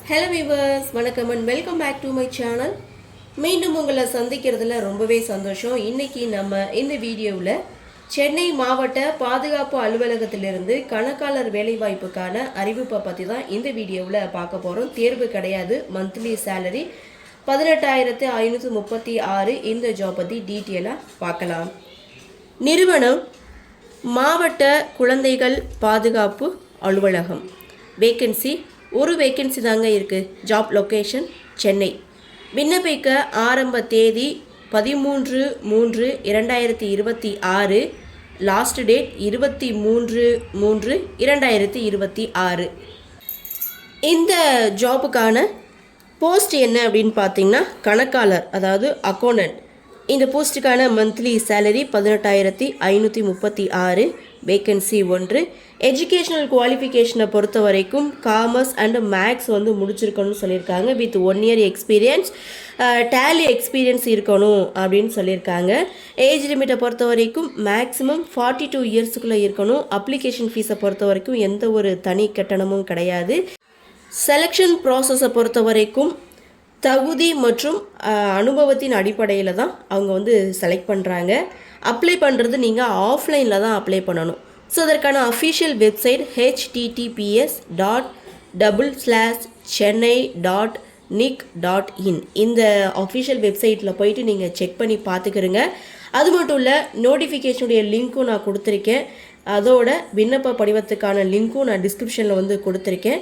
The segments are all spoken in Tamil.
ஹலோ வியூவர்ஸ், வணக்கம் and welcome back to my channel. மீண்டும் உங்களை சந்திக்கிறதுல ரொம்பவே சந்தோஷம். இன்றைக்கி நம்ம இந்த வீடியோவில் சென்னை மாவட்ட பாதுகாப்பு அலுவலகத்திலிருந்து கணக்காளர் வேலைவாய்ப்புக்கான அறிவிப்பை பற்றி தான் இந்த வீடியோவில் பார்க்க போகிறோம். தேர்வு கிடையாது, மந்த்லி சேலரி 18,536. இந்த ஜாப் பற்றி டீட்டெயிலாக பார்க்கலாம். நிறுவனம் மாவட்ட குழந்தைகள் பாதுகாப்பு அலுவலகம். வேக்கன்சி ஒரு வேக்கன்சி தாங்க இருக்குது. Job location Chennai. விண்ணப்பிக்க ஆரம்ப தேதி 13/3/2026. Last date 23/3/2026. இந்த ஜாபுக்கான போஸ்ட் என்ன அப்படின்னு பார்த்தீங்கன்னா கணக்காளர், அதாவது அக்கௌண்டன்ட். இந்த போஸ்ட்டுக்கான மந்த்லி சேலரி 18,536. வேக்கன்சி 1. எஜுகேஷ்னல் குவாலிஃபிகேஷனை பொறுத்த வரைக்கும் காமர்ஸ் அண்ட் மேக்ஸ் முடிச்சிருக்கணும்னு சொல்லியிருக்காங்க. With 1 year experience, Tally experience இருக்கணும் அப்படின்னு சொல்லியிருக்காங்க. ஏஜ் லிமிட்டை பொறுத்த வரைக்கும் மேக்ஸிமம் 42 இயர்ஸுக்குள்ளே இருக்கணும். அப்ளிகேஷன் ஃபீஸை பொறுத்த வரைக்கும் எந்த ஒரு தனி கட்டணமும் கிடையாது. செலெக்ஷன் ப்ராசஸை பொறுத்த வரைக்கும் தகுதி மற்றும் அனுபவத்தின் அடிப்படையில் தான் அவங்க செலக்ட் பண்ணுறாங்க. அப்ளை பண்ணுறது நீங்கள் ஆஃப்லைனில் தான் அப்ளை பண்ணணும். ஸோ அதற்கான அஃபிஷியல் வெப்சைட் https://chennai.nic.in. இந்த அஃபிஷியல் வெப்சைட்டில் போயிட்டு நீங்கள் செக் பண்ணி பார்த்துக்கிறங்க. அது மட்டும் இல்லை, நோட்டிஃபிகேஷனுடைய லிங்க்கும் நான் கொடுத்துருக்கேன். அதோட விண்ணப்ப படிவத்துக்கான லிங்க்கும் நான் டிஸ்கிரிப்ஷனில் கொடுத்துருக்கேன்.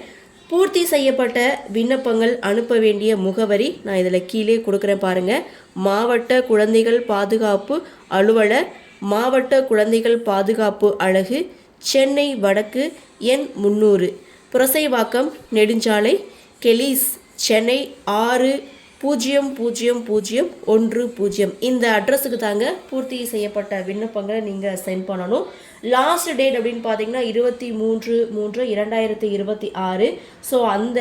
பூர்த்தி செய்யப்பட்ட விண்ணப்பங்கள் அனுப்ப வேண்டிய முகவரி நான் இதில் கீழே கொடுக்குறேன் பாருங்கள். மாவட்ட குழந்தைகள் பாதுகாப்பு அலுவலர், மாவட்ட குழந்தைகள் பாதுகாப்பு அலகு, சென்னை வடக்கு, எண் 300, புரசைவாக்கம் நெடுஞ்சாலை, கெலீஸ், சென்னை 600010. இந்த அட்ரஸுக்கு தாங்க பூர்த்தி செய்யப்பட்ட விண்ணப்பங்களை நீங்கள் சென்ட் பண்ணணும். லாஸ்ட் டேட் அப்படின்னு பார்த்தீங்கன்னா 23/3/2026. ஸோ அந்த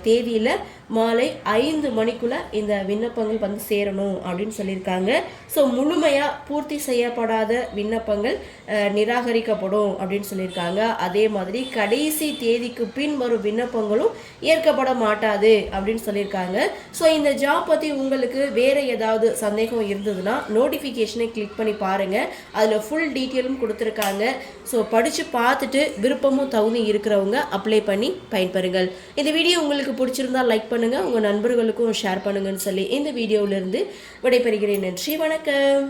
தேதியில் மாலை 5 மணிக்குள்ளே இந்த விண்ணப்பங்கள் சேரணும் அப்படின்னு சொல்லியிருக்காங்க. ஸோ முழுமையாக பூர்த்தி செய்யப்படாத விண்ணப்பங்கள் நிராகரிக்கப்படும் அப்படின்னு சொல்லியிருக்காங்க. அதே மாதிரி கடைசி தேதிக்கு பின் வரும் விண்ணப்பங்களும் ஏற்கப்பட மாட்டாது அப்படின்னு சொல்லியிருக்காங்க. ஸோ இந்த ஜாப் பற்றி உங்களுக்கு வேறு ஏதாவது சந்தேகம் இருந்ததுன்னா நோட்டிஃபிகேஷனை கிளிக் பண்ணி பாருங்கள். அதில் ஃபுல் டீட்டெயிலும் கொடுத்துருக்காங்க. ஸோ படித்து பார்த்துட்டு விருப்பமும் தகுதி இருக்கிறவங்க அப்ளை பண்ணி பயன்பெறுங்கள். இந்த வீடியோ உங்களுக்கு பிடிச்சிருந்தால் லைக் பண்ணுங்கள், உங்கள் நண்பர்களுக்கும் ஷேர் பண்ணுங்கன்னு சொல்லி இந்த வீடியோவிலிருந்து விடைபெறுகிறேன். நன்றி, வணக்கம்.